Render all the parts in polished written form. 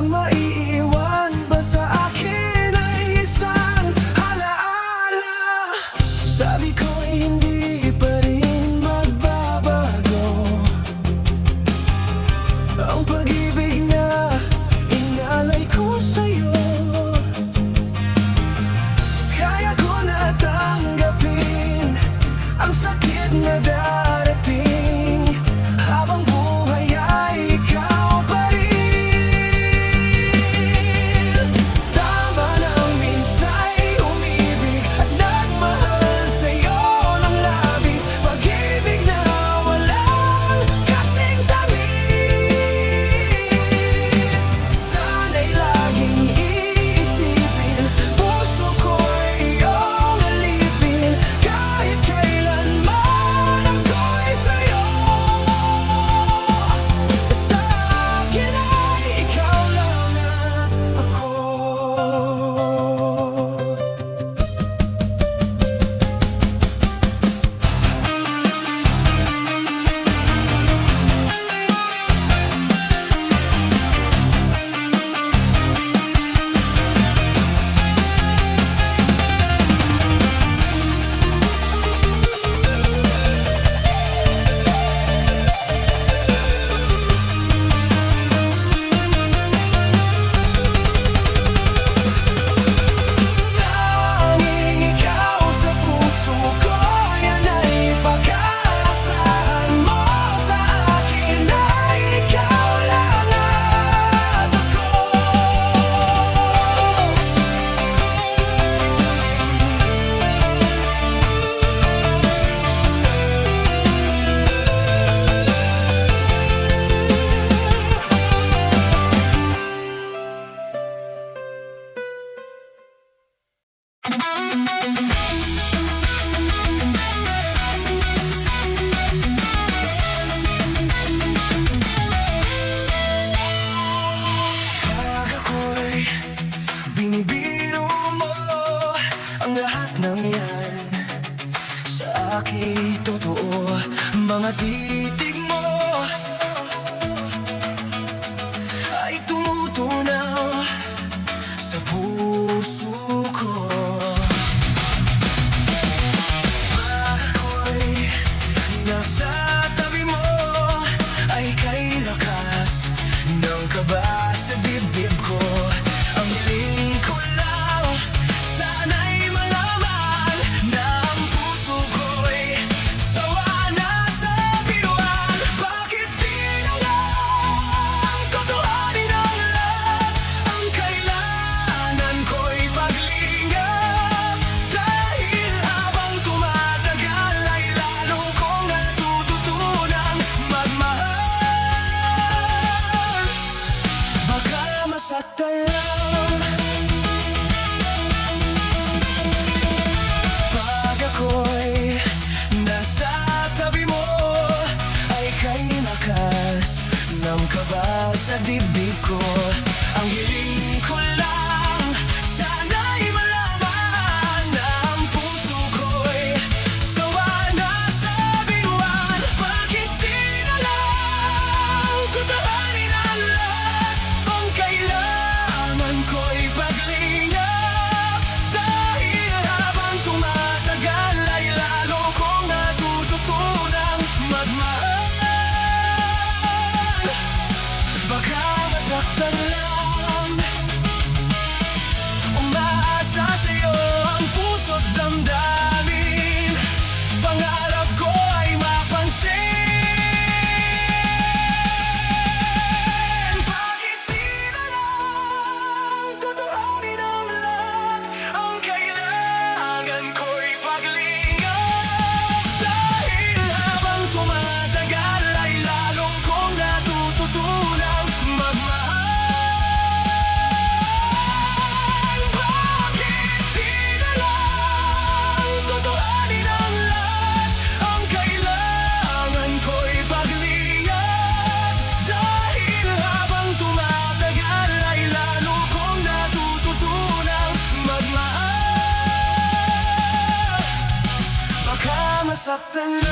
Ang maiiwan ba sa akin ay isang alaala. Sabi ko hindi pa rin magbabago ang pag-ibig na inalay ko sa'yo. Kaya ko na tanggapin ang sakit na darating habang buhay ay ikaw pa rin. Tama nang minsa'y umibig at nagmahal sa'yo ng labis. Pag-ibig na walang kasing tamis. Sana'y laging iisipin, puso ko'y iyong alipin. Kahit kailanman ako'y sa'yo. Sa akin ay ikaw lang at ako. Tanging ikaw sa puso ko, yan ay pag-aasahan mo. Sa akin ay ikaw lang at ako. Pag ako'y binibiro mo, ang lahat ng yan sa akin totoo. Mga titig mo ay tumutunaw sa puso ko. Pag ako'y nasa tabi mo, ay kay lakas ng kaba sa dibdib ko. Ang hiling ko lang, sana'y malaman na ang puso ko'y sawa na sa biruan. Bakit di na lang tutuhanin ang lahat? Ang kailangan ko'y paglingap. Dahil habang tumatagal ay lalo kong natututunang magmahal. Baka masaktan lang pag ako'y nasa tabi mo, ay kay lakas ng kaba sa dibdib ko. Ang hiling ko lang, sana'y malaman na ang puso ko'y sawa na sa biruan. Bakit di na lang tutuhanin ang lahat? Ang kailangan ko'y paglingap. Dahil habang tumatagal ay lalo kong natututunang magmahal. Baka masaktan lang, umaasa sa'yo ang puso't damdamin. Pangarap ko ay mapansin. Bakit di na lang tutuhanin ang lahat? Ang kailangan ko'y paglingap. Dahil habang tumatagal ay lalo kong natututunang magmahal. Bakit di na lang tutuhanin ang lahat? Ang kailangan ko'y paglingap. Dahil habang tumatagal ay lalo kong natututunang magmahal. Baka masaktan lang.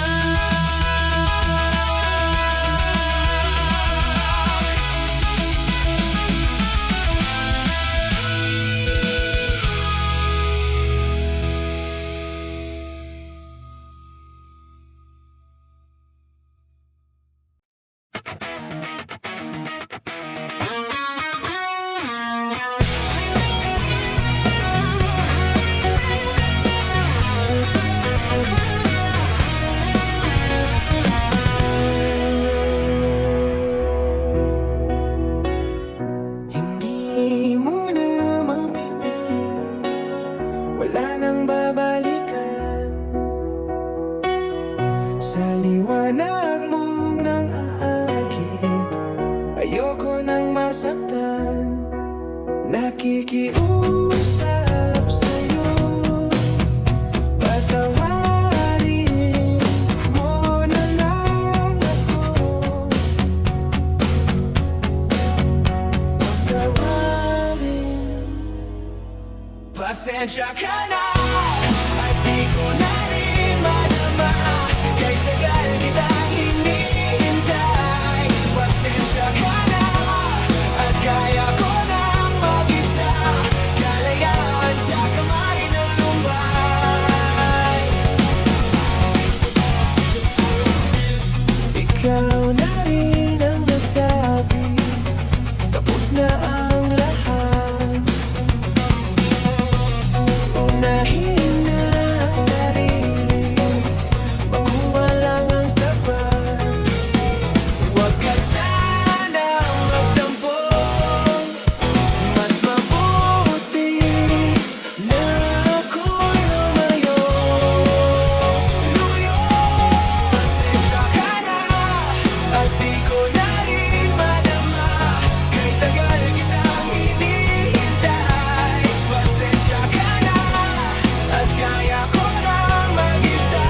Pasensya ka na at di ko na rin madama, kahit tagal kitang hinihintay. Pasensya ka na at kaya ko nang mag-isa, kalayaan sa kamay ng lumbay. Ikaw na rin ang nagsabi, tapos na ang lahat. Unahin na ang sarili, makuha lang ang sapat. Huwag ka sanang magtampo, mas mabuti na ako'y lumayo. Pasensya ka na at di ko na rin madama, kahit tagal kitang hinihintay. Pasensya ka na at kaya ko nang mag-isa,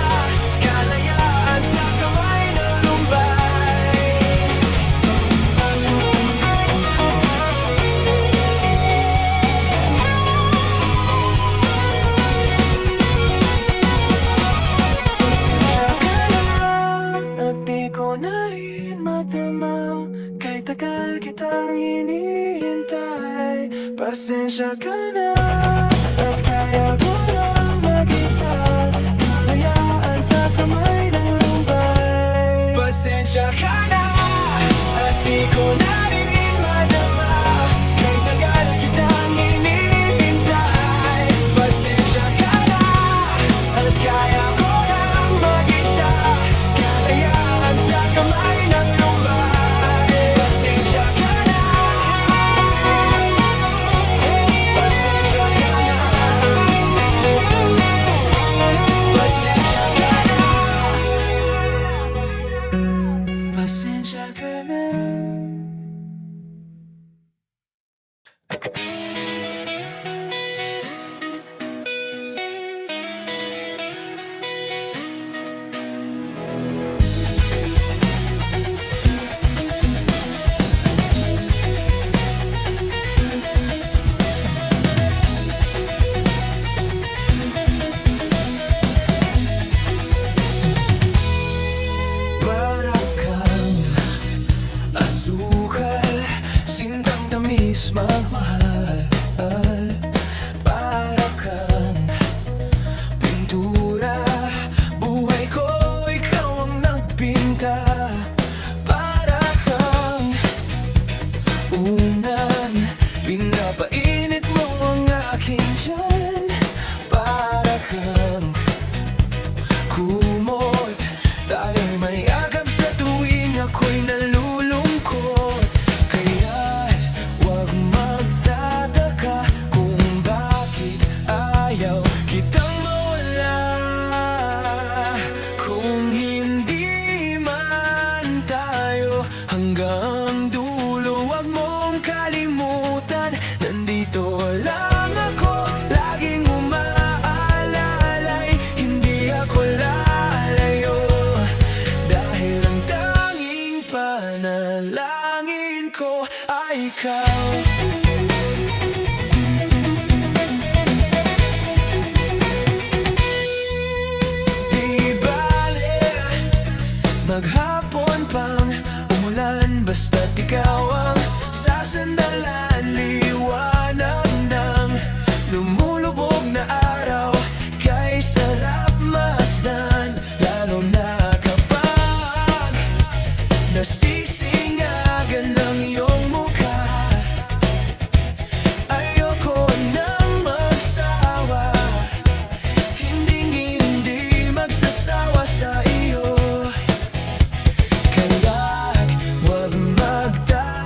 kalayaan sa kamay ng lumbay. Pasensya ka na at di ko na rin madama, kahit tagal kitang hinihintay. Pasensya ka na at kaya ko nang mag-isa, kalayaan sa kamay ng lumbay. Pasensya ka na at di ko na rin madama, kahit tagal kitang hinihintay. Pasensya ka na at kaya ko nang mag-isa, kalayaan sa kamay ng lumbay. Pasensya ka na. Pasensya ka na. Pasensya ka na. Pasensya ka na. Para kang asukal, sintang tamis magmahal. Para kang pintura, buhay ko ikaw ang nagpinta. Para kang unan, pinapainit mo ang aking tiyan. Para kang kumot, tayo'y mayagap sa tuwing ako'y nalulungkot. Kaya't huwag magtataka kung bakit ayaw kitang mawala. Kung hindi man tayo hanggang dulo, huwag mong kalimutan, nandito lang ako, laging umaalalay. Hindi ako lalayo, dahil ang tanging panalangin ko ay ikaw. Di bale maghapon pang umulan, basta't ikaw ang sasandalan. Liwanag ng lumulubog na araw, kay sarap masdan, lalo na kapag nasisingagan ng iyong mukha. Ayoko nang magsawa, hindi magsasawa sa iyo. Kaya't huwag magtataka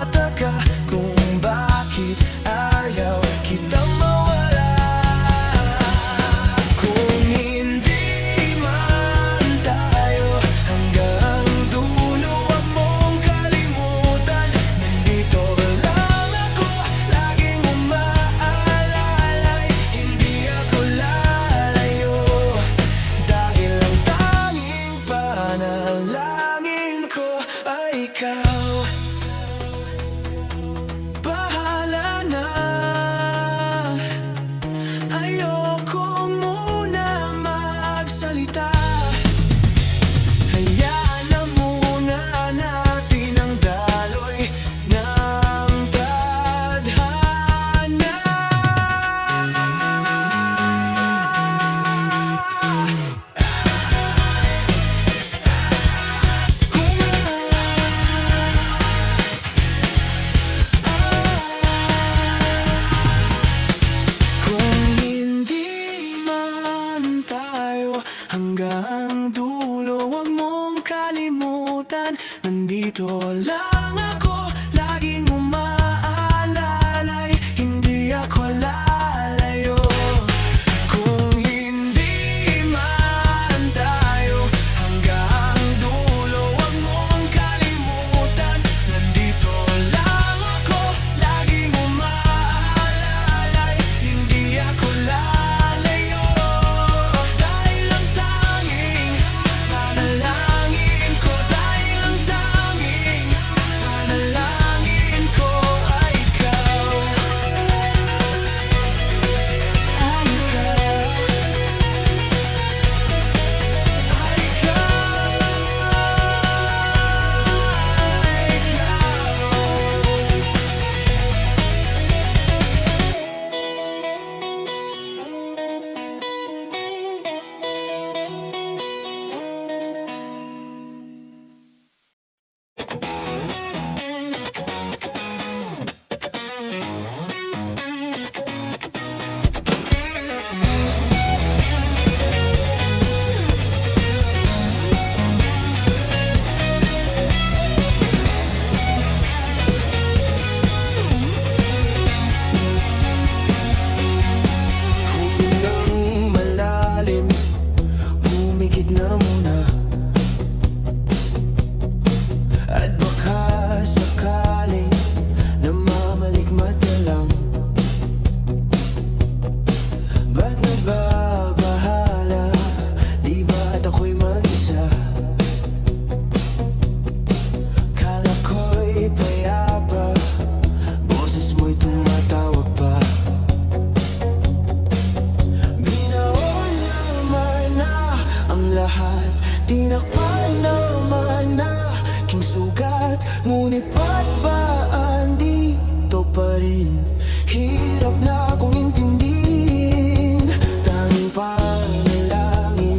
pa rin. Hirap na akong intindihin. Tanging panalangin,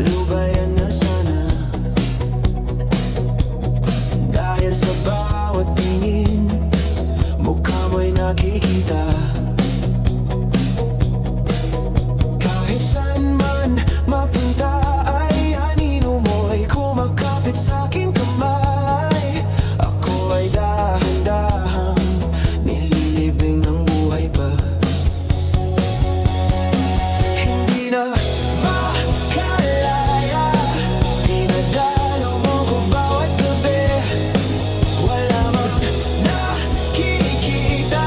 lubayan na sana. Dahil sa bawat tingin, mukha mo'y nakikita. Kahit saan man mapunta ay anino mo'y kumakapit sa'king kamay. Ako ay dahan-dahang nililibing ng buhay pa. Hindi na makalaya, dinadalaw mo ko bawat gabi. Wala mang nakikita,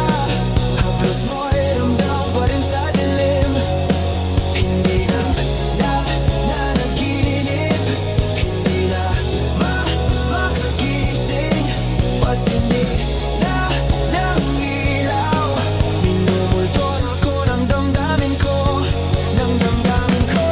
haplos mo'y ramdam pa rin sa dilim. Hindi na nanaginip, hindi na makagising. Pasindi na ng ilaw, minumultor ako ng damdamin ko, ng damdamin ko.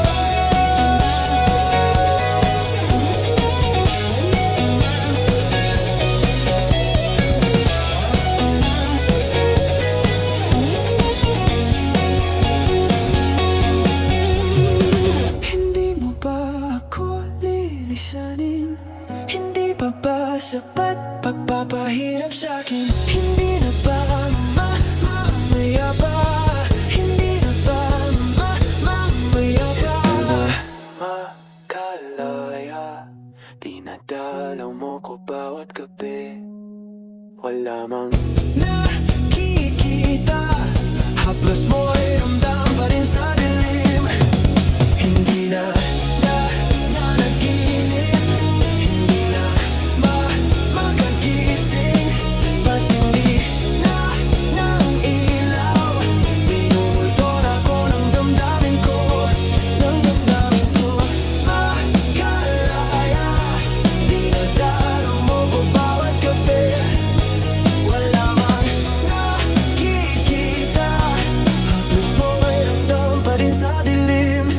Hindi mo ba ako lilisanin? Hindi pa ba sapat pagpapahirap sa'kin? Hindi na ba mamaya pa? Hindi na ba mamaya pa? Makalaya, dinadalaw mo ko bawat gabi. Wala mang nakikita, haplos mo'y ramdam pa rin sa dilim. Hindi na nanaginip, hindi na makagising. Pasindi na ng ilaw, minumultor ako ng damdamin ko, ng damdamin ko. Makalaya, dinadalaw mo ko bawat gabi. Wala mang nakikita, haplos mo'y ramdam pa rin sa dilim.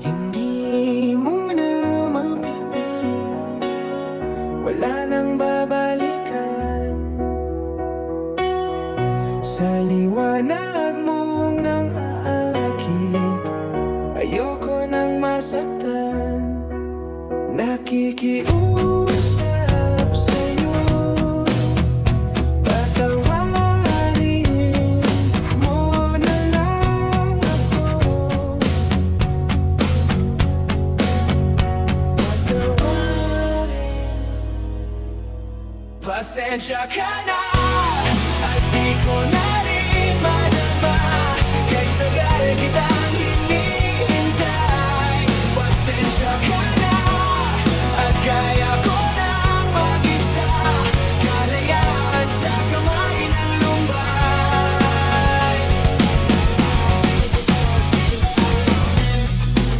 Hindi mo na mapipilit, wala nang babalikan. Sa liwanag mong nang aakit, ayoko nang masaktan. Nakikiusap sa'yo, patawarin mo na lang ako. Patawarin, pasensya ka na, at di ko na rin madama. Kahit tagal kitang hinihintay, pasensya ka na, at kaya ko nang mag-isa. Kalayaan sa kamay ng lumbay.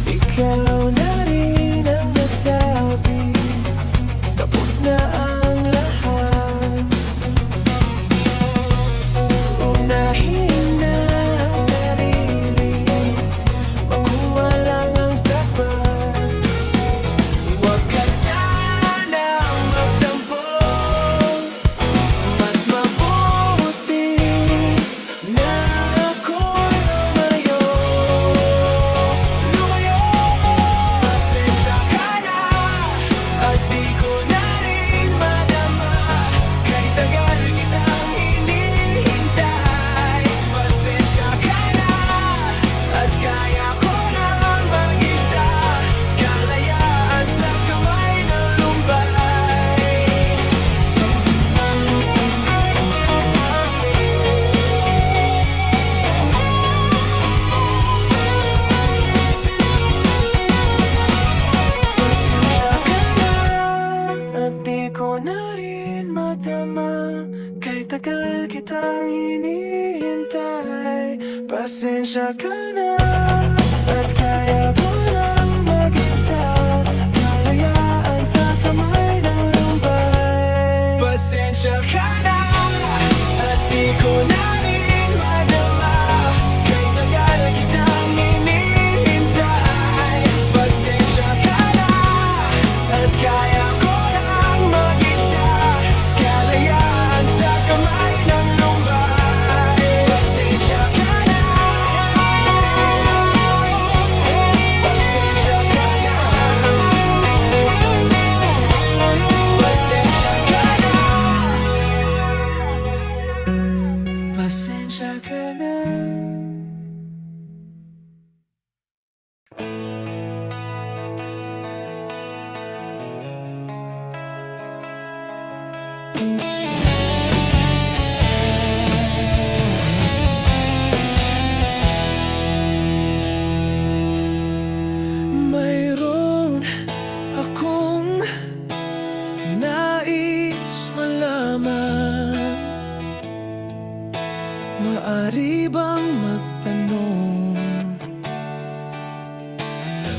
Ikaw na rin ang nagsabi, tapos na ang lahat. Unahin na ang sarili, makuha lang ang sapat. Huwag ka sanang magtampo, mas mabuti na ako lumayo. Lumayo.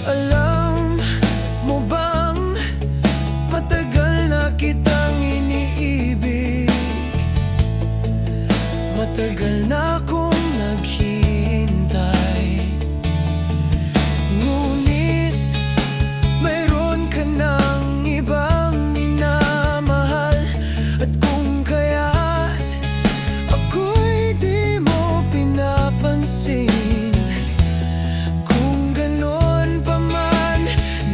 Alam mo bang matagal na kitang iniibig? Matagal na akong naghihintay, ngunit mayroon ka ng ibang minamahal. At kung kaya't ako'y di mo pinapansin, kung ganon pa man,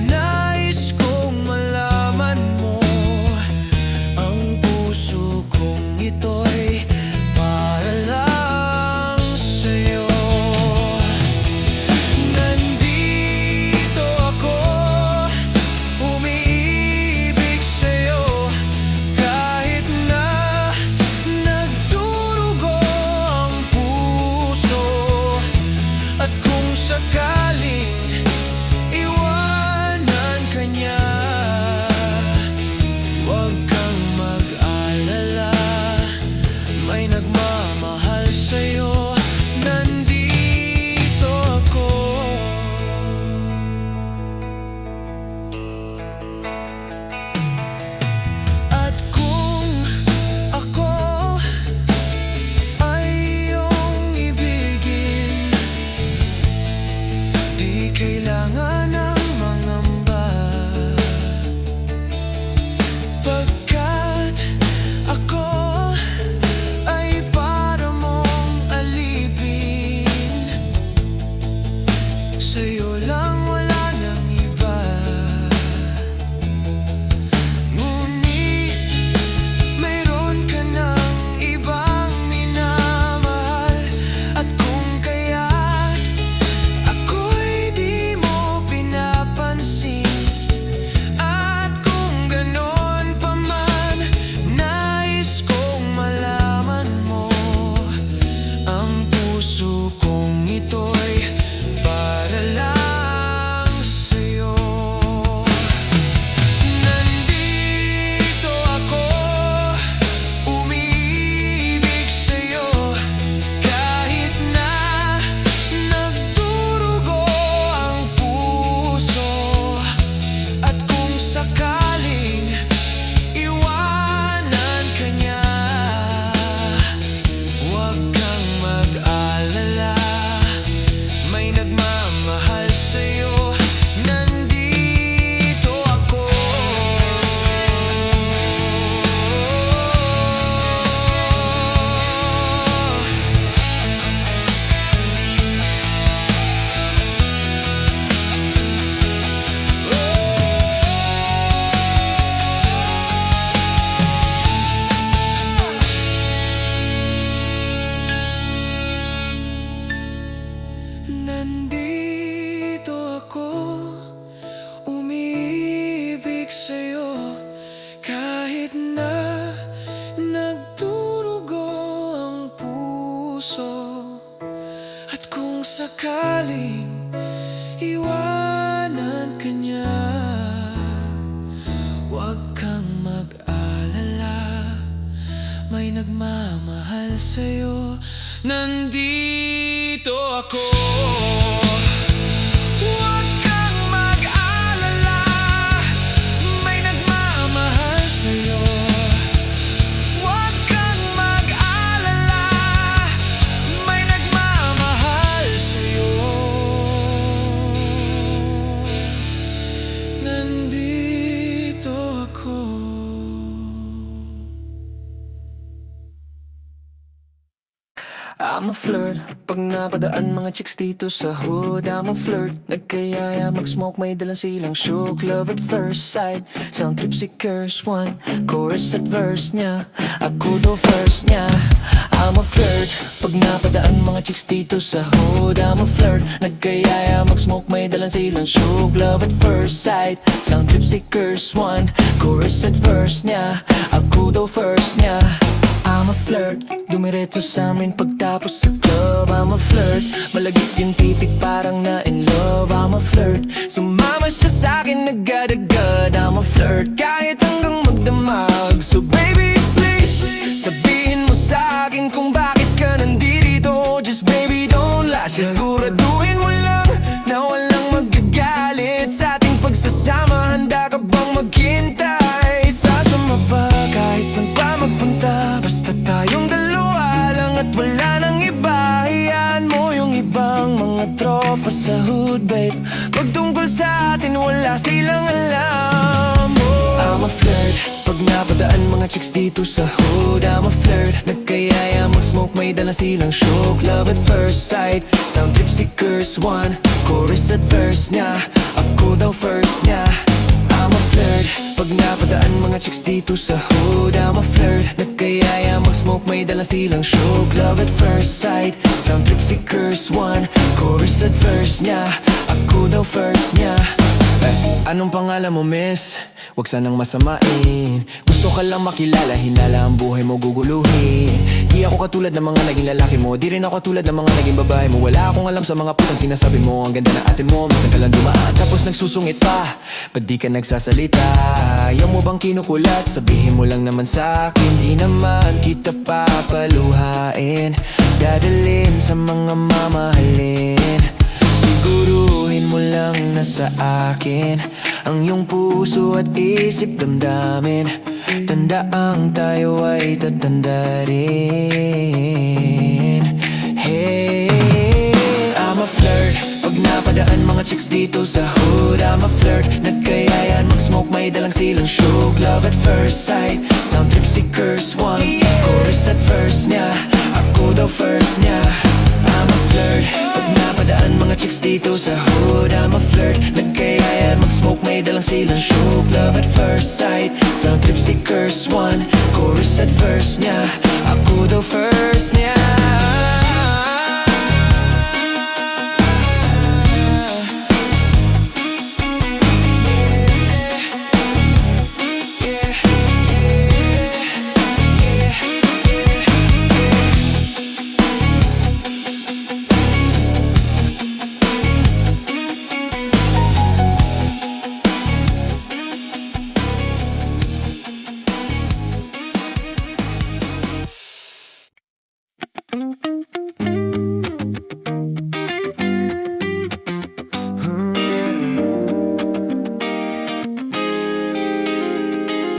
nais kong malaman mo, ang puso kong ito'y para lang sa'yo. Nandito ako, umiibig sa'yo, kahit na nagdurugo ang puso. At kung sakaling iwanan ka niya, huwag kang mag-alala, may nagmamahal sa'yo. Nandito ako. At kung ako ay iyong ibigin, di kailangan ng mangamba, pagkat ako ay para mong alipin. Sa'yo lang, wala nang iba. Ngunit mayroon ka ng ibang minamahal. At kung kaya't ako'y di mo pinapansin, at kung ganon pa man, nais kong malaman mo, ang puso kong ito'y para lang sa'yo. Nandito ako, umiibig sa'yo, kahit na nagdurugo ang puso. At kung sakaling iwanan ka niya, huwag kang mag-alala, may nagmamahal sa'yo. Nandito ako. Nandito ako, umiibig sa'yo, kahit na nagdurugo ang puso. At kung sakaling iwanan ka niya, huwag kang mag-alala, may nagmamahal sa'yo. Nandito ako. Huwag kang mag-alala, may nagmamahal sa'yo. Huwag kang mag-alala, may nagmamahal sa'yo. Nandito ako. I'm a flirt, pag napadaan mga chicks dito sa hood. I'm a flirt, nagkayaya mag-smoke, may dalang silang shook. Love at first sight, sound trip si curse one, chorus at verse niya, ako daw first niya. I'm a flirt, pag napadaan mga chicks dito sa hood. I'm a flirt, nagkayaya mag-smoke, may dalang silang shook. Love at first sight, sound trip si curse one, chorus at verse niya, ako daw first niya. I'm a flirt, dumiretso sa amin pagtapos sa club. I'm a flirt, malagit yung titik parang na in love. I'm a flirt, sumama siya sa'kin agad-agad. I'm a flirt, kahit hanggang magdamag. So baby please, sabihin mo sa'kin kung bakit ka nandito. Just baby don't lie, siguraduhin mo lang na walang magagalit. babe. Pag tungkol sa atin wala silang alam. I'm a flirt, pag napadaan mga chicks dito sa hood. I'm a flirt, nagkayaya mag-smoke, may dalang silang shook. Love at first sight, sound trip si Curse One. Chorus at verse niya, ako daw first niya. I'm a flirt, pag napadaan mga chicks dito sa hood. I'm a flirt, nagkayaya mag-smoke, may dalang silang shook. Love at first sight, sound trip si Curse One. Chorus at verse niya, ako daw first niya. Anong pangalan mo, miss? Huwag sanang masamain. Gusto ka lang makilala, hinala ang buhay mo guguluhin. Di ako katulad ng mga naging lalaki mo, di rin ako katulad ng mga naging babae mo. Wala akong alam sa mga putang sinasabi mo. Ang ganda na atin mo, minsan ka lang dumaan tapos nagsusungit pa. Ba't di ka nagsasalita? Ayaw mo bang kinukulat? Sabihin mo lang naman sa'kin, di naman kita papaluhain. Dadalhin sa mga mamahalin. Siguruhin mo lang na sa akin ang iyong puso at isip damdamin. Tandaang tayo ay tatanda rin. Hey, I'm a flirt, pag napadaan mga chicks dito sa hood. I'm a flirt, nagkayayan mag-smoke, may dalang silang shook. Love at first sight, sound trip si Curse One. Chorus at verse niya, ako daw first niya. I'm a flirt, pag napadaan mga chicks dito sa hood. I'm a flirt, nagkayaya mag-smoke, may dalang silang shook. Love at first sight, sound trip si Curse One. Chorus at verse niya, ako daw first niya.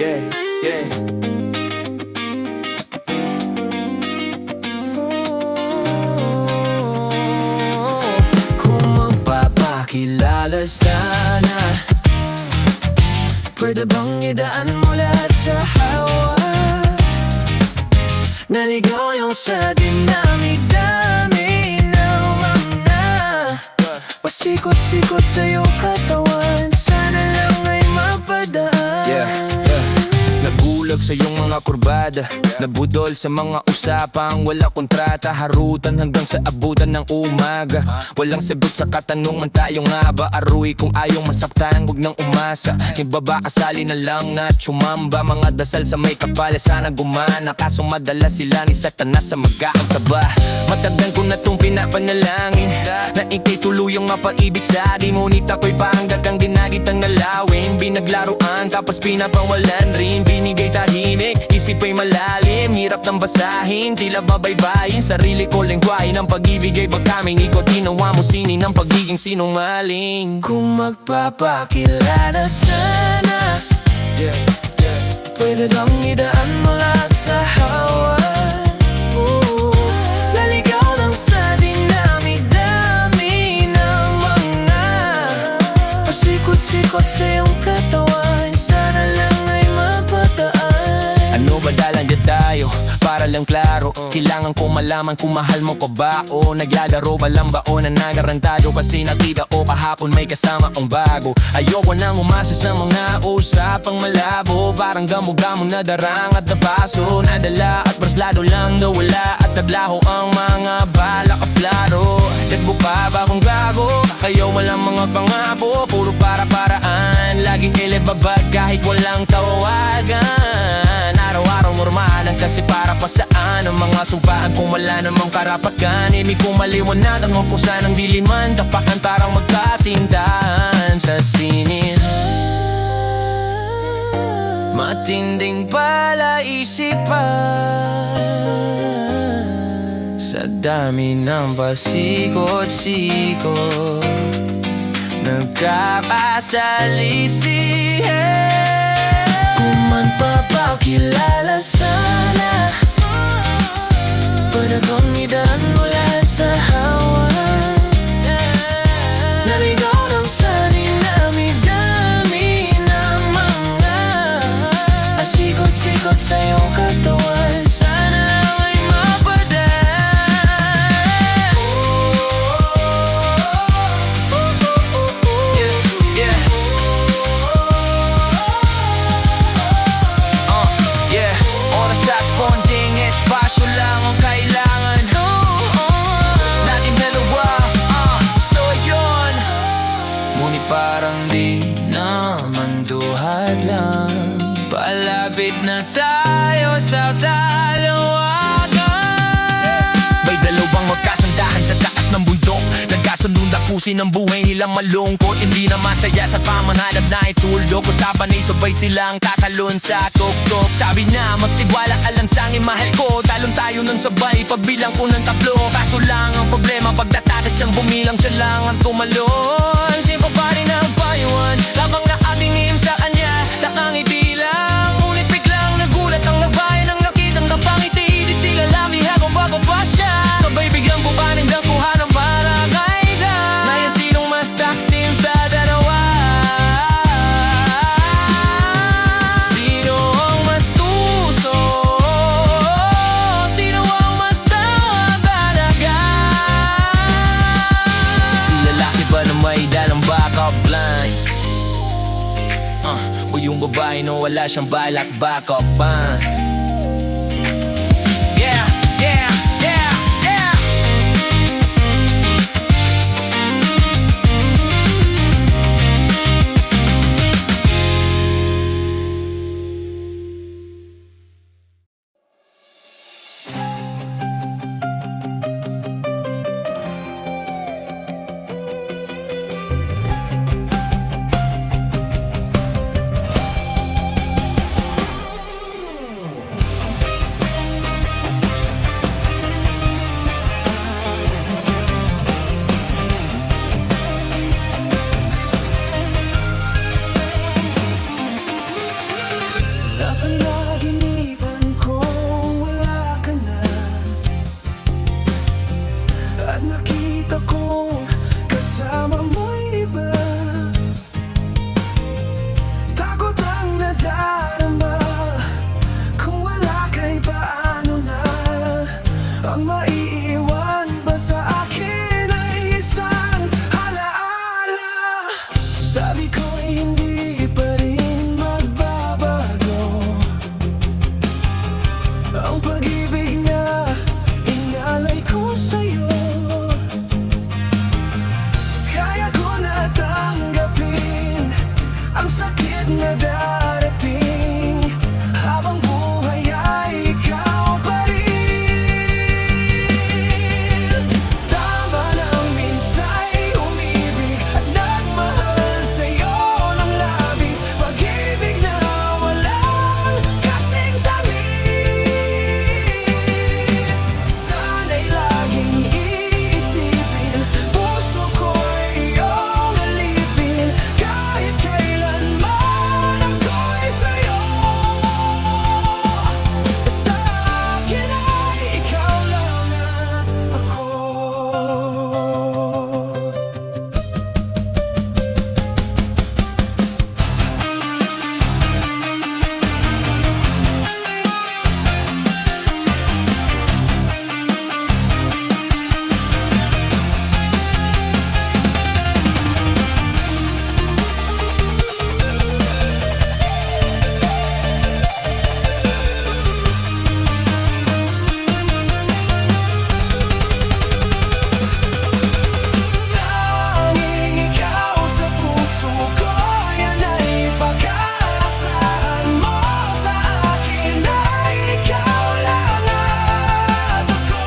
Yeah, yeah. Kung magpapakilala sana, pwede bang idaan mo lahat sa hawak? Naligaw yung sa dinami-dami ng mga pasikot-sikot sa'yo katawan. Sana lang ay mapadaan. Nabulag sa iyong mga kurbada, nabudol sa mga usapang wala kontrata. Harutan hanggang sa abutan ng umaga. Walang sagot sa katanungan, tayo nga ba aruy? Kung ayaw masaktan, huwag nang umasa. Ibaba kasali na lang na tsumamba. Mga dasal sa may kapala, sana gumana. Kaso madala sila ni Satanas sa mag-aansaba. Matagal ko na itong pinapanalangin na ikay tuluyang mapaibig sa akin. Ngunit ako'y panggagang ginagitang nalawin. Binaglaruan tapos pinapawalan rin. Binigay tahimik, isip ay malalim. Hirap ng basahin, tila babaybayin. Sarili ko lengguwahe ng pag-ibig ay pagkaming ikot. Ginawa mo sini ng pagiging sinungaling. Kung magpapakilala sana, pwede bang idaan mo lahat sa hawak? Laligaw lang sa dinami-dami ng mga pasikot-sikot sa iyong katawan. Sana lang ay mapataan. Ano ba dalang dyan tayo? Para lang klaro, kailangan ko malaman kung mahal mo pa ba o naglalaro ba lang ba o nanagarantado. Kasi nakita o kahapon may kasama ang bago. Ayoko nang umasa sa mga usapang malabo. Parang gamo-gamo na darang at napaso. Nadala at braslado lang daw wala. At naglaho ang mga balakaplaro. Tagbo pa ba kung gago? Kayo walang mga pangako, puro para-paraan. Laging ilibabag kahit walang tawagan. Araw-araw normalan kasi para pa saan ang mga sumpaan kung wala namang karapatan. Ibig kong maliwanagan mo kung saan ang diliman. Tapakan parang magkasintahan sa sinin. Matinding palaisipan sa dami ng pasikot-sikot. Nagkapasalisihan. Kung magpapakilala sana, pwede bang idaan mo lahat sa hawak? Naligaw parang di naman duhat lang. Palapit na tayo sa dalawagan. May dalawang magkasandahan sa taas ng bundok, nagkasunod tapusin ang buhay nilang malungkot. Hindi na masaya sa pamanhanap na ituldok. Usapan ay sabay silang tatalon sa tuktok. Sabi na magtiwala ka lang sa aking mahal ko. Talon tayo ng sabay pagbilang ko ng tablo. Kaso lang ang problema pagdatadas siyang bumilang, siya lang ang tumalon. Simple pa rin ang payuhan, lamang na aming ihim sa kanya. Nakangiti lang, ngunit biglang nagulat ang nagbayan ng nakitang napangiti. Di sila lamihan kung bago pa siya. Sabay biglang bumaning dampuhan ng barangay lang. Ngayon sinong mas taksim sa dalawa? Sino ang mas tuso? Sino ang mas tabanaga? Di lalaki ba na may dalang backup line? O yung babae no wala siyang balak backup pa? Yeah, yeah, yeah, yeah. Napanaginipan ko wala ka na, at nakita ko kasama mo'y iba. Takot ang nadarama, kung wala ka'y paano na. Ang maiiwan ba sa akin ay isang alaala. Sabi ko'y hindi pa rin magbabago ang pag-ibig na inalay ko sa'yo. Kaya ko na tanggapin ang sakit na darating, habang buhay ay ikaw pa rin. Tama nang minsa'y umibig at nagmahal sa'yo ng labis. Pag-ibig na walang kasing tamis. Sana'y laging iisipin, puso ko'y iyong alipin. Kahit kailanman ako'y sa'yo. Sa akin ay ikaw lang at ako. Tanging ikaw sa puso ko, yan ay pag-aasahan mo. Sa akin ay ikaw lang at ako.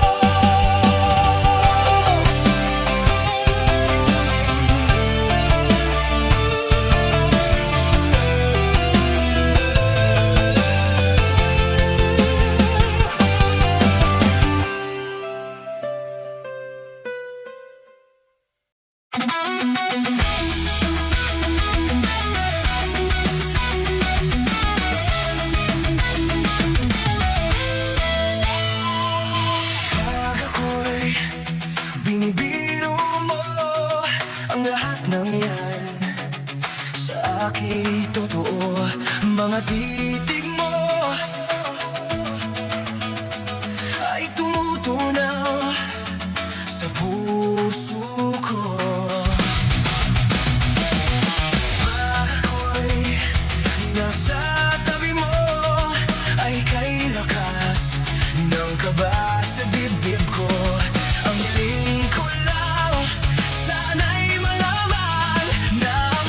Pag ako'y binibiro mo, ang lahat ng yan sa akin totoo. Mga titig mo ay tumutunaw sa puso ko. Pag ako'y nasa tabi mo, ay kay lakas ng kaba sa dibdib ko. Ang hiling ko lang, sana'y malaman na ang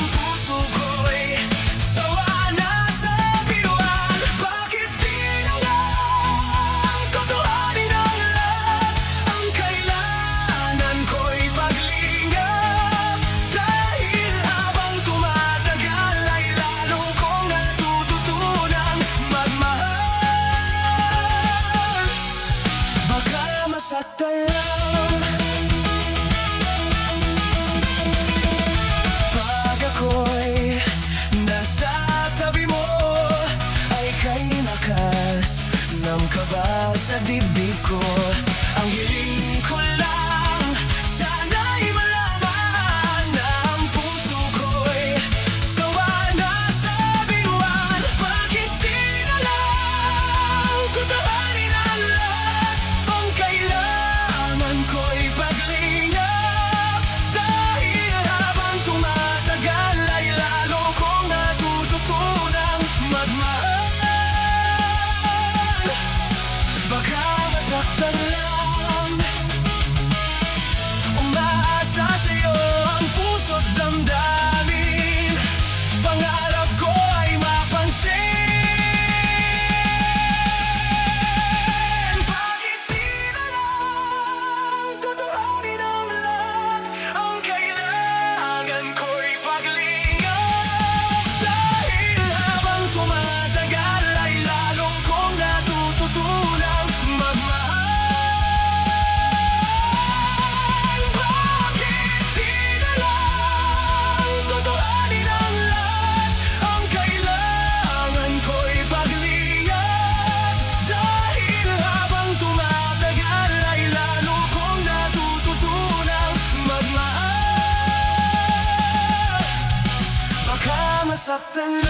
sa tanan.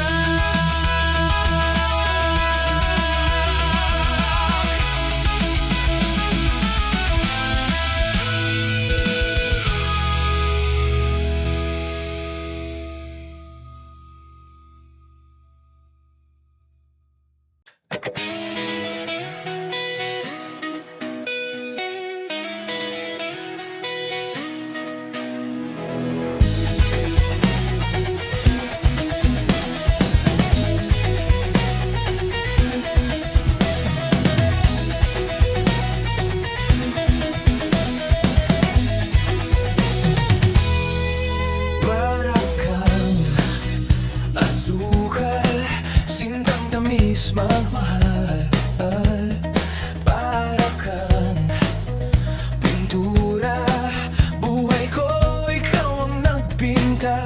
Magmahal, para kang pintura. Buhay ko, ikaw ang nagpinta.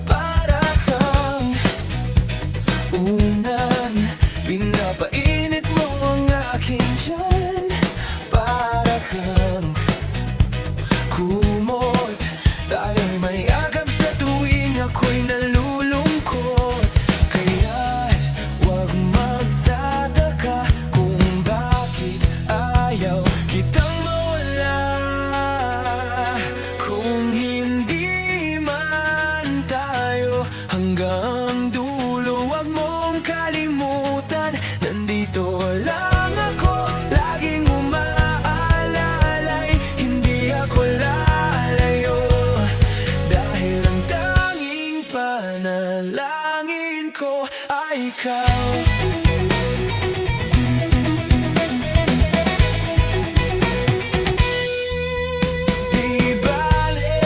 Para kang unan, pinapainit mo ang aking tiyan. Para kang kumot, tayo'y may agam sa tuwing ako'y nalulungkot. Kaya't wag magtataka kung bakit ayaw kitang mawala. Kung hindi man tayo hanggang dulo, wag mong kalimutan, nandito lang ako, laging umaalalay. Hindi ako lalayo, dahil ang tanging panalangin ko ay ikaw. Di bale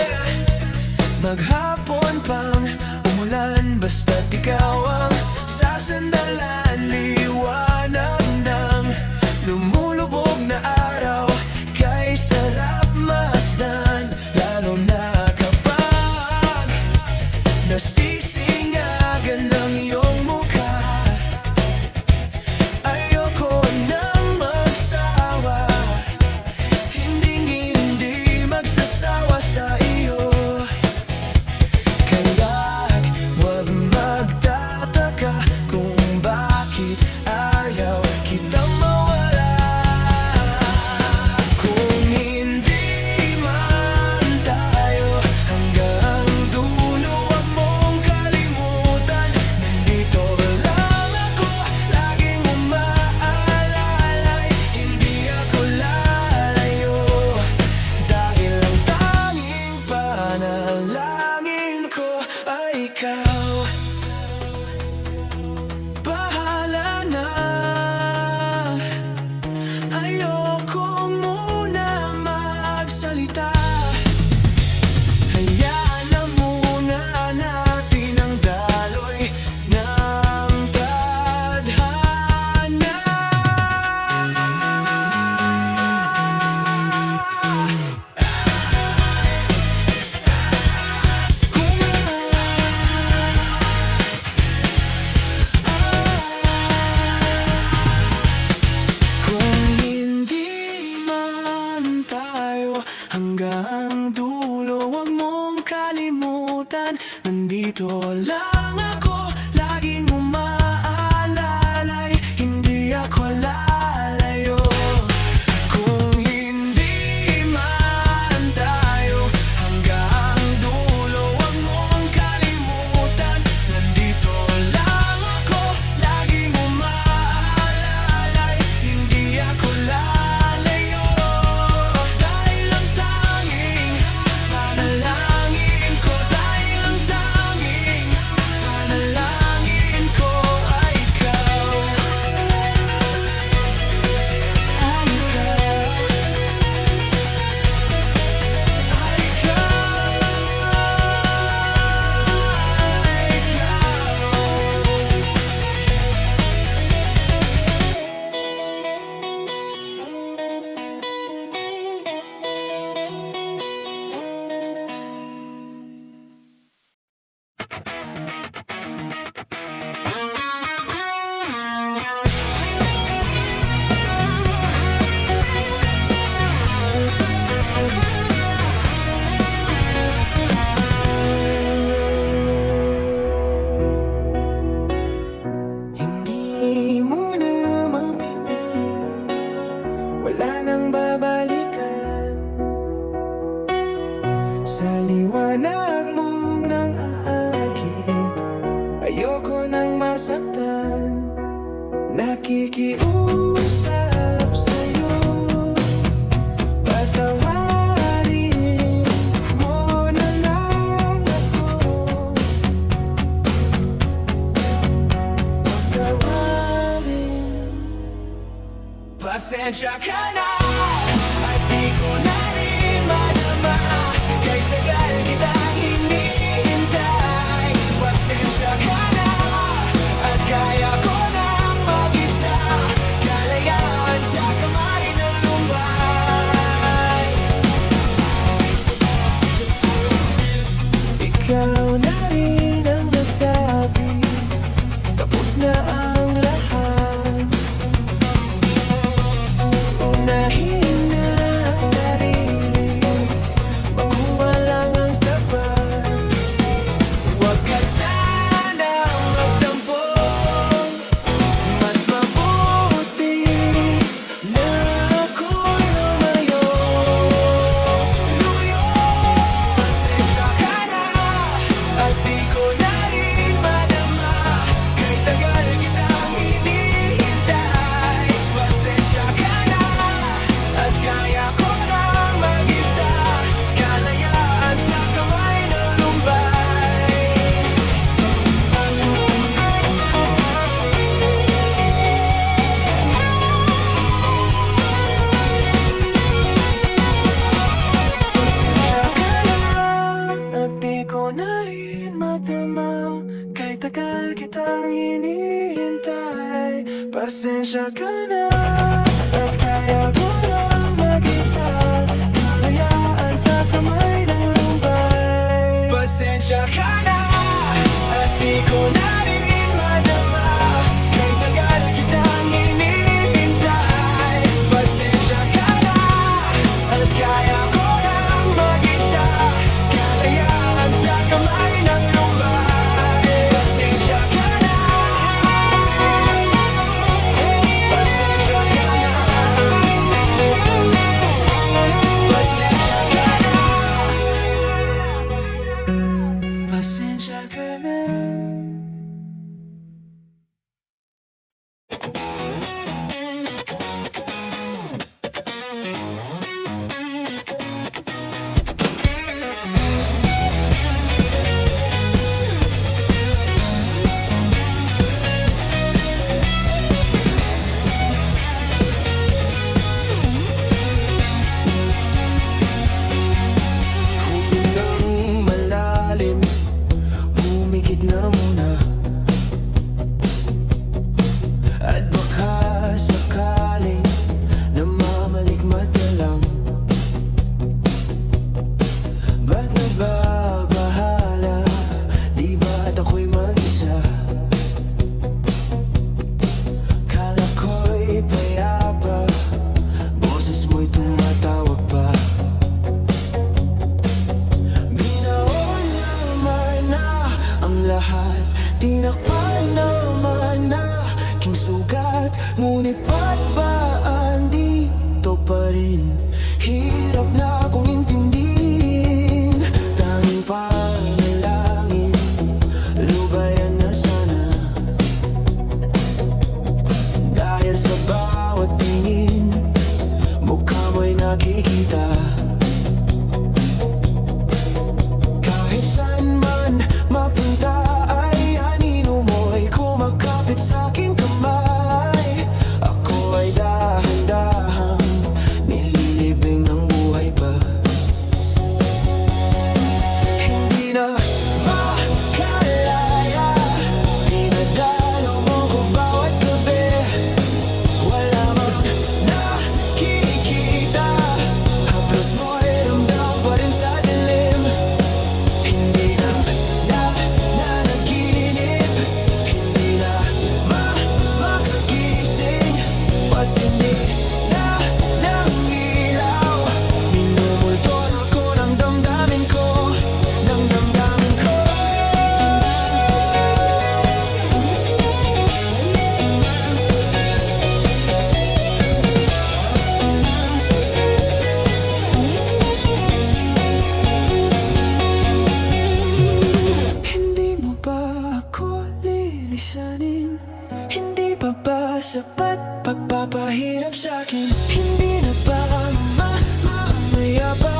maghapon pang umulan, basta't ikaw ang sasandalan. Liwanag ng lumulubog na araw, kay sarap masdan, lalo na kapag nasisingagan ng iyong mukha. Ayoko nang magsawa, hindi magsasawa sa iyo. Kaya't wag magtataka kung bakit ayaw kitang mawala. Kung hindi man tayo hanggang dulo, wag mong kalimutan, nandito lang ako, laging umaalalay. Hindi ako lalayo, dahil ang tanging panalangin ko ay ikaw. Bahala na, ayoko muna magsalita. Hayaan na muna natin ang daloy ng tadhana. Kung hindi man tayo hanggang dulo, wag mong kalimutan, nandito lang ako, laging umaalalay. Hindi ako lalayo. Kung hindi man tayo hanggang dulo, wag mong kalimutan, nandito lang ako, laging umaalalay. Hindi ako lalayo, dahil ang tanging panalangin ko, dahil ang tanging panalangin Pasensya ka na at di ko na rin madama, kahit tagal kitang hinihintay. Pasensya ka na at kaya ko nang mag-isa, kalayaan sa kamay ng lumbay. Ikaw na rin ang nagsabi, tapos na ang lahat. Unahin na ang sarili, makuha lang ang sapat. Huwag ka sanang magtampo, mas mabuti na ako'y lumayo. Pasensya ka na at di ko na rin madama, kahit tagal kitang hinihintay. Pasensya ka na at kaya ko nang mag-isa, kalayaan sa kamay ng lumbay. Pasensya ka na at di ko na rin madama, kahit tagal kitang hinihintay. Pasensya ka na at kaya ko nang mag-isa, kalayaan sa kamay ng lumbay. Pasensya ka na at di ko na rin madama, kahit tagal kitang hinihintay. Pasensya ka na at kaya ko nang mag-isa, kalayaan sa kamay ng lumbay. Pasensya ka na. Pasensya ka na. Pasensya ka na. Pasensya ka na. Huwag nang malalim, humigit na muna, at baka sakaling namamalikmata lang. Ba't nagbabahala? Di ba't ako'y mag-isa? Kala ko'y payapa, boses mo'y tumatawag pa. Binaon naman na ang lahat, tinakpan naman na king sugat. Ngunit ba't ba andito pa rin? Hirap na akong intindihin. Tanging panalangin, lubayan na sana. Dahil sa bawat tingin, mukha mo'y nakikita. Kahit saan man mapunta ay anino mo'y kumakapit sa'king kamay. Ako ay dahan-dahang nililibing ng buhay pa. Hindi na makalaya, dinadalaw mo ko bawat gabi. Wala mang nakikita, haplos mo'y ramdam pa rin sa dilim. Hindi na nanaginip, hindi na makagising. Pasindi na ng ilaw, minumulto ako ng damdamin ko, ng damdamin ko. Hindi mo ba ako lilisanin? Hindi pa ba sapat pagpapahirap sa'kin? Hindi na ba mamaya pa?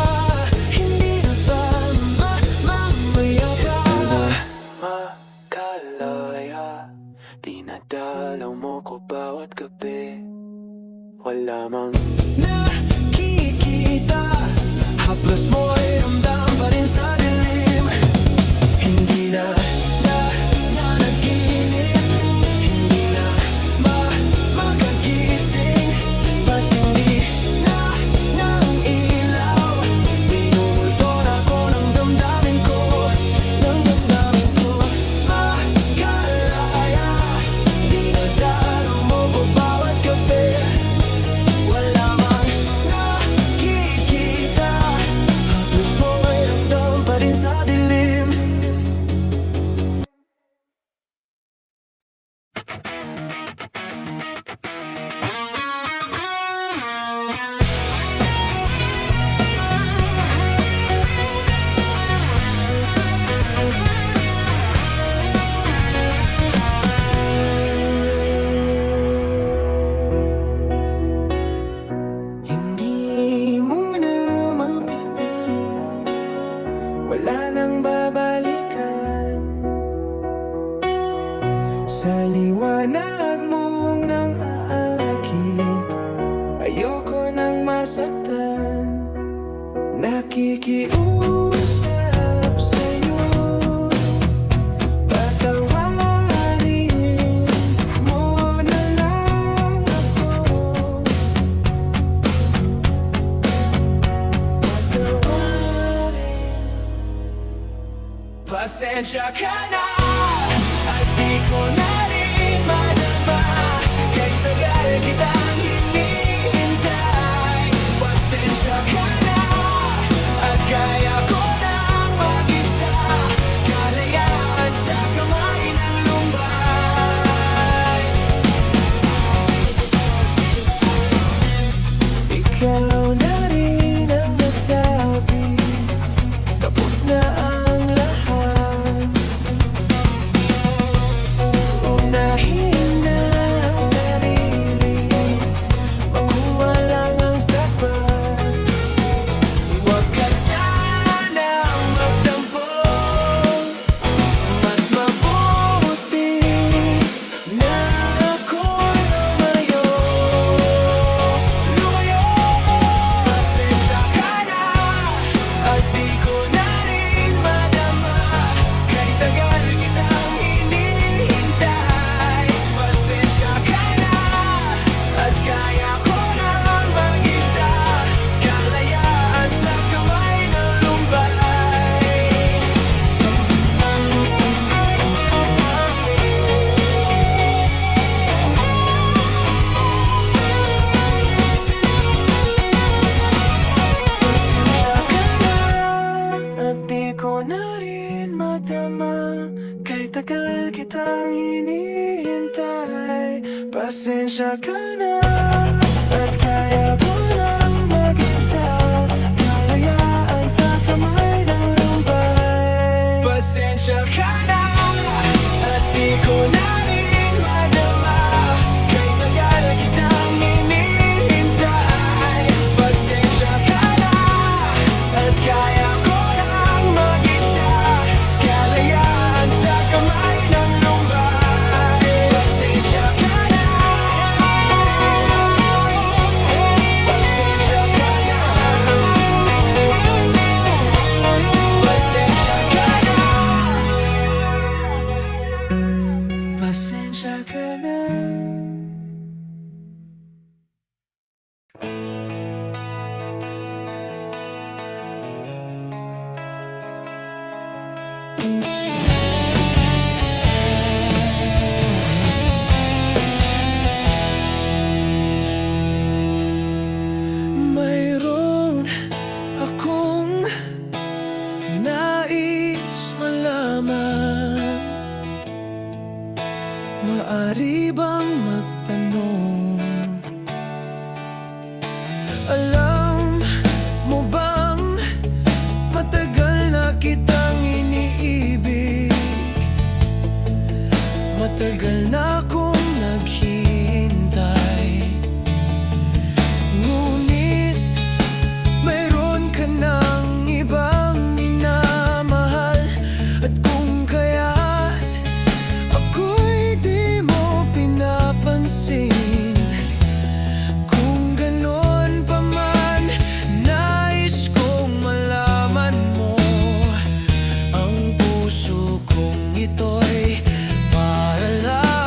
Hindi na ba mamaya pa? Makalaya, dinadalaw mo ko bawat gabi. Wala mang liwanag mong nang aakit, ayoko nang masaktan. Nakikiusap sa'yo, patawarin mo na lang ako. Patawarin. Pasensya ka na at di ko na rin madama, kahit tagal kitang hinihintay. Pasensya ka na at kaya ko nang mag-isa, kalayaan sa kamay ng lumbay. Ikaw na rin ang nagsabi, tapos na ang lahat. Unahin na ang sarili, makuha lang ang sapat. Huwag ka sanang magtampo, mas mabuti na ako'y lumayo. Lumayo. Pasensya ka na at di ko na rin madama, kahit tagal kitang hinihintay. Pasensya ka na at kaya ko nang mag-isa, kalayaan sa kamay ng lumbay. Pasensya ka na at di ko na rin madama, kahit tagal kitang hinihintay. Pasensya ka na at kaya ko lang mag-isa, kalayaan sa kamay ng lumbay. Pasensya ka na at di ko na rin madama, kahit tagal kitang hinihintay. Pasensya ka na at kaya ko lang mag-isa, kalayaan sa kamay ng lumbay. Pasensya ka na. Pasensya ka na. Pasensya ka na. Pasensya ka na. Mayroon akong nais malaman, maari bang magtanong? Alam mo bang matagal na kitang iniibig? Matagal na akong naghihintay, ngunit mayroon ka ng ibang minamahal. At kung kaya't ako'y di mo pinapansin, kung ganon pa man, nais kong malaman mo, ang puso kong ito'y para lang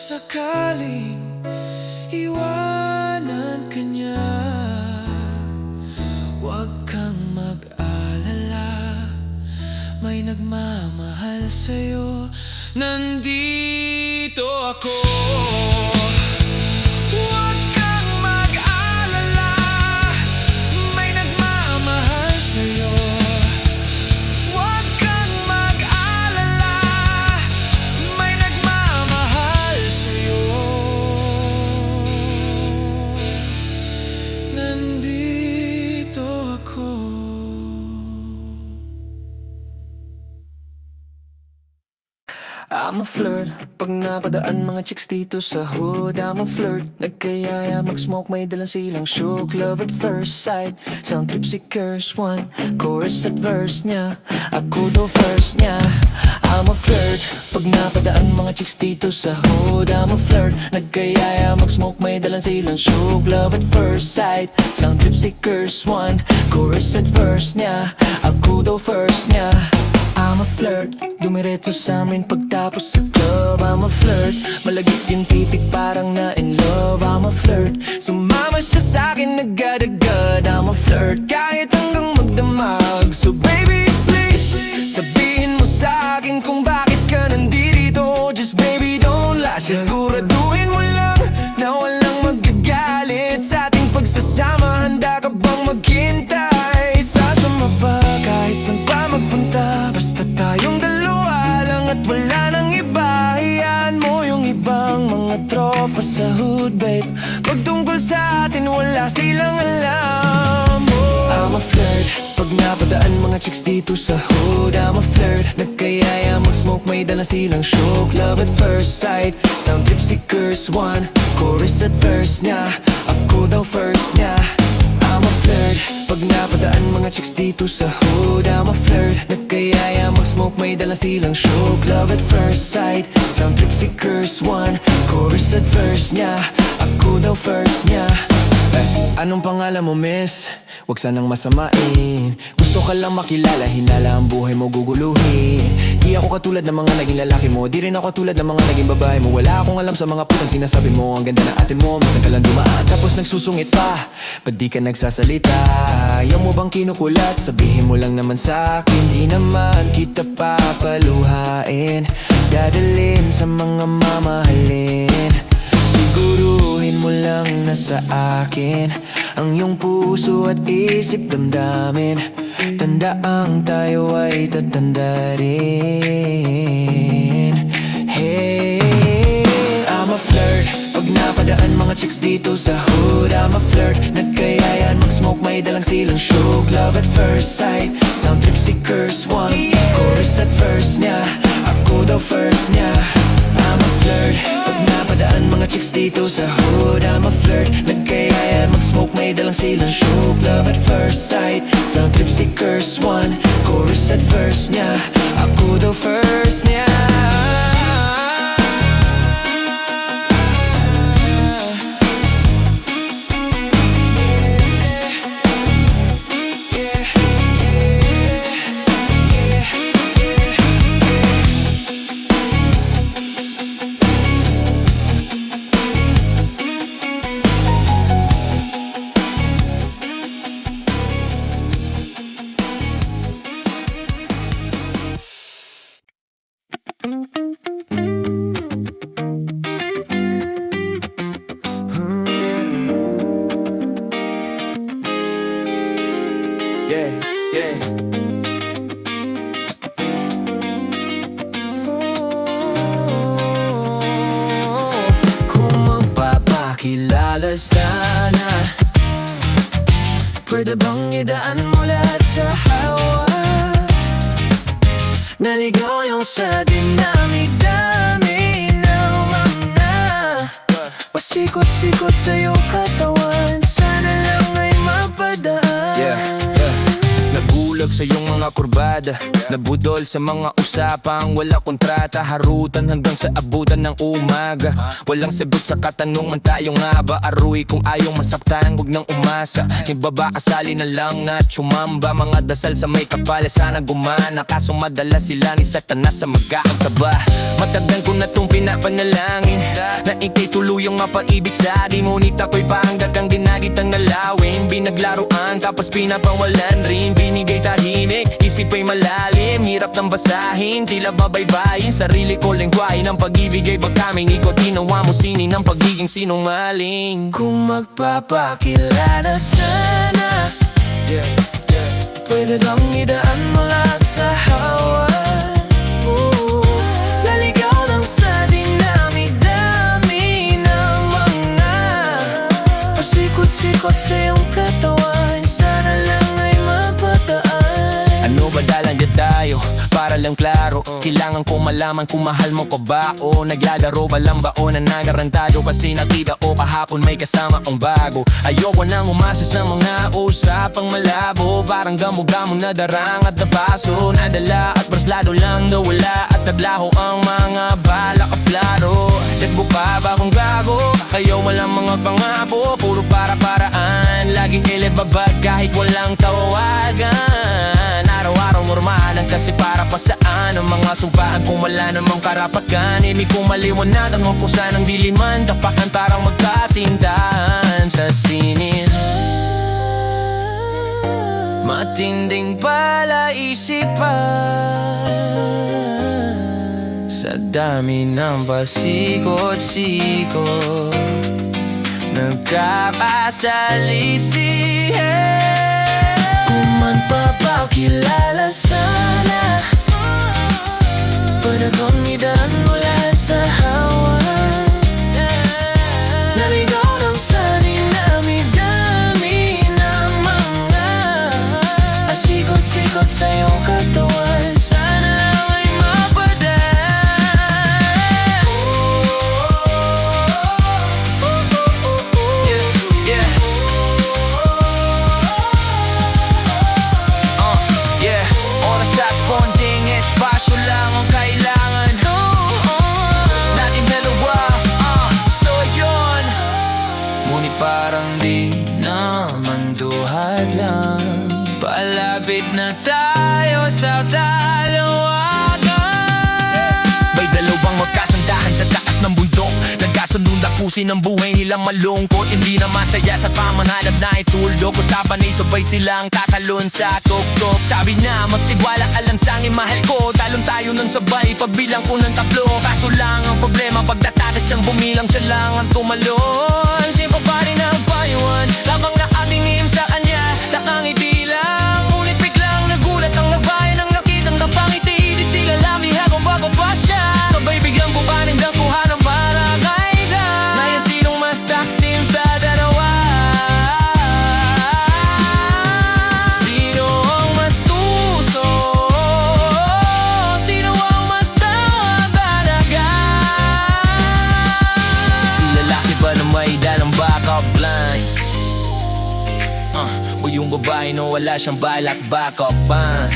sakaling iwanan ka niya, huwag kang mag-alala, may nagmamahal sa'yo. Nandito ako. Huwag kang mag-alala, may nagmamahal sa'yo. Huwag kang mag-alala, may nagmamahal sa'yo. Nandito ako. I'm a flirt. Pag napadaan mga chicks dito sa hood, I'm a flirt. Nagkayaya mag-smoke, may dalang silang shook. Love at first sight, sound trip si curse one. Chorus at verse niya, ako daw first niya. I'm a flirt. Pag napadaan mga chicks dito sa hood, I'm a flirt. Nagkayaya mag-smoke, may dalang silang shook. Love at first sight, sound trip si curse one. Chorus at verse niya, ako daw first niya. I'm a flirt, dumiretso sa amin pagtapos sa club. I'm a flirt, malagit yung titik parang na in love. I'm a flirt, sumama siya sa'kin agad-agad. I'm a flirt, kahit hanggang magdamag. So baby please, sabihin mo sa'kin kung bakit ka nandito. Just baby don't lie, siguraduhin mo lang na walang magagalit sa ating pagsasama. Handa ka bang maghintay? Sasama pa kahit saan pa magpunta, basta tayong dalawa lang at wala nang iba. Hayaan mo yung ibang mga tropa sa hood, babe. Pag tungkol sa atin, wala silang alam. I'm a flirt. Pag napadaan mga chicks dito sa hood, I'm a flirt. Nagkayaya mag-smoke, may dalang silang shook. Love at first sight, sound trip si curse one. Chorus at verse niya, ako daw first niya. I'm a flirt. Pag napadaan mga chicks dito sa hood, I'm a flirt. Nagkayaya mag-smoke, may dalang silang shook. Love at first sight, sound trip si curse one. Chorus at verse niya, ako daw first niya. Anong pangalan mo, miss? Huwag sanang masamain. Gusto ka lang makilala, hinala ang buhay mo guguluhin. Di ako katulad ng mga naging lalaki mo, di rin ako katulad ng mga naging babae mo. Wala akong alam sa mga putang sinasabi mo. Ang ganda na ate mo, minsan ka lang dumaan tapos nagsusungit pa. Ba't di ka nagsasalita? Ayaw mo bang kinukulat? Sabihin mo lang naman sa'kin, di naman kita papaluhain. Dadalhin sa mga mamahalin. Siguruhin mo lang na sa akin ang iyong puso at isip damdamin. Tandaang tayo ay tatanda rin. Hey, I'm a flirt. Pag napadaan mga chicks dito sa hood, I'm a flirt. Nagkayayan mag-smoke, may dalang silang shook. Love at first sight, sound trip si curse one. Chorus at verse niya, ako daw first niya. I'm a flirt. Pag napadaan mga chicks dito sa hood, I'm a flirt. Nagkayaya mag-smoke, may dalang silang shook. Love at first sight, sound trip si curse one. Chorus at verse niya, ako daw first niya. Yeah, yeah. Kung magpapakilala sana, pwede bang idaan mo lahat sa hawak? Naligaw yung sa dinamig dami ng mga pasikot-sikot sa iyong katawan. Sana lang ay mapadaan. Nabulag sa iyong mga kurbada, nabudol sa mga usapang wala kontrata, harutan hanggang sa abutan ng umaga. Walang sagot sa katanungan, tayo nga ba aruy? Kung ayaw masaktan, huwag nang umasa. Ibaba kasali na lang na tsumamba. Mga dasal sa may kapala, sana gumana. Kaso madala sila ni Satanas sa magkakasaba. Matagal ko na tong pinapanalangin na ikay tuluyang mapaibig sa akin. Ngunit ako'y pahanggat ang ginagitang nalawin. Binaglaruan tapos pinapawalan rin. Binigay tahimik, isip ay malalim. Hirap nang basahin, tila babaybayin. Sarili ko lengguwahe ng pag-ibig ay pagkaming ikot. Ginawa mo sinin ng pagiging sinungaling. Kung magpapakilala sana, pwede bang idaan mo lahat sa hawa? Laligaw lang sa dinami-dami ng mga pasikot-sikot sa iyong katawan. Sana lang ay mapataan. Ano ba dalang dyan tayo? Para lang klaro, kailangan ko malaman kung mahal mo pa ba o naglalaro ba lang ba o nanagarantado. Kasi nakita o kahapon may kasama kong bago. Ayoko nang umasa sa mga usapang malabo. Parang gamo-gamo na darang at nabaso. Nadala at braslado lang daw wala. At naglaho ang mga balak at plaro. Dagbo pa ba kung gago? Kayo walang mga pangako, puro para-paraan. Laging ilibabag kahit walang tawagan. Araw-araw normalan kasi para pa saan ang mga sumpaan kung wala namang karapatan. Ibig kong maliwanagan mo kung saan ang diliman. Tapakan parang magkasintahan sa sinin. Matinding palaisipan sa dami ng pasikot-sikot, nagkapasalisihan. Kung man papakilala sana, pwede kong idaan mo lahat sa hawa. Naligaw lang sa dinami-dami ng mga pasikot-sikot sa iyong katawan. Sana lang ay mapadaan. Oras at konting espasyo lang ang kailangan natin dalawa, so yun. Ngunit parang di naman duhad lang. Palapit na tayo sa dalawagan. May dalawang magkasandahan sa taas ng bundok. Nagkasunod tapusin ang buhay nilang malungkot. Hindi na masaya sa pamanhalap na ituldok. Usapan ay sabay silang tatalon sa tuktok. Sabi na magtiwala ka lang sa akin mahal ko. Talon tayo ng sabay pagbilang ko ng tatlo. Kaso lang ang problema pagtatakas siyang bumilang siya lang ang tumalon. Simple pa rin ang payuan lamang na aming nihim sa kanya. Nakangiti lang ngunit biglang nagulat ang nagbayan. Ang nakitang napangiti di sila lamihan kung bago pa siya. Sabay biglang bubanin ng kuha ng barangay da. Ngayon sinong mas taksim sa dalawa? Sino ang mas tuso? Sino ang mas talaga? Lalaki ba na may dalang backup line? O yung babae no wala siyang balak backup pa?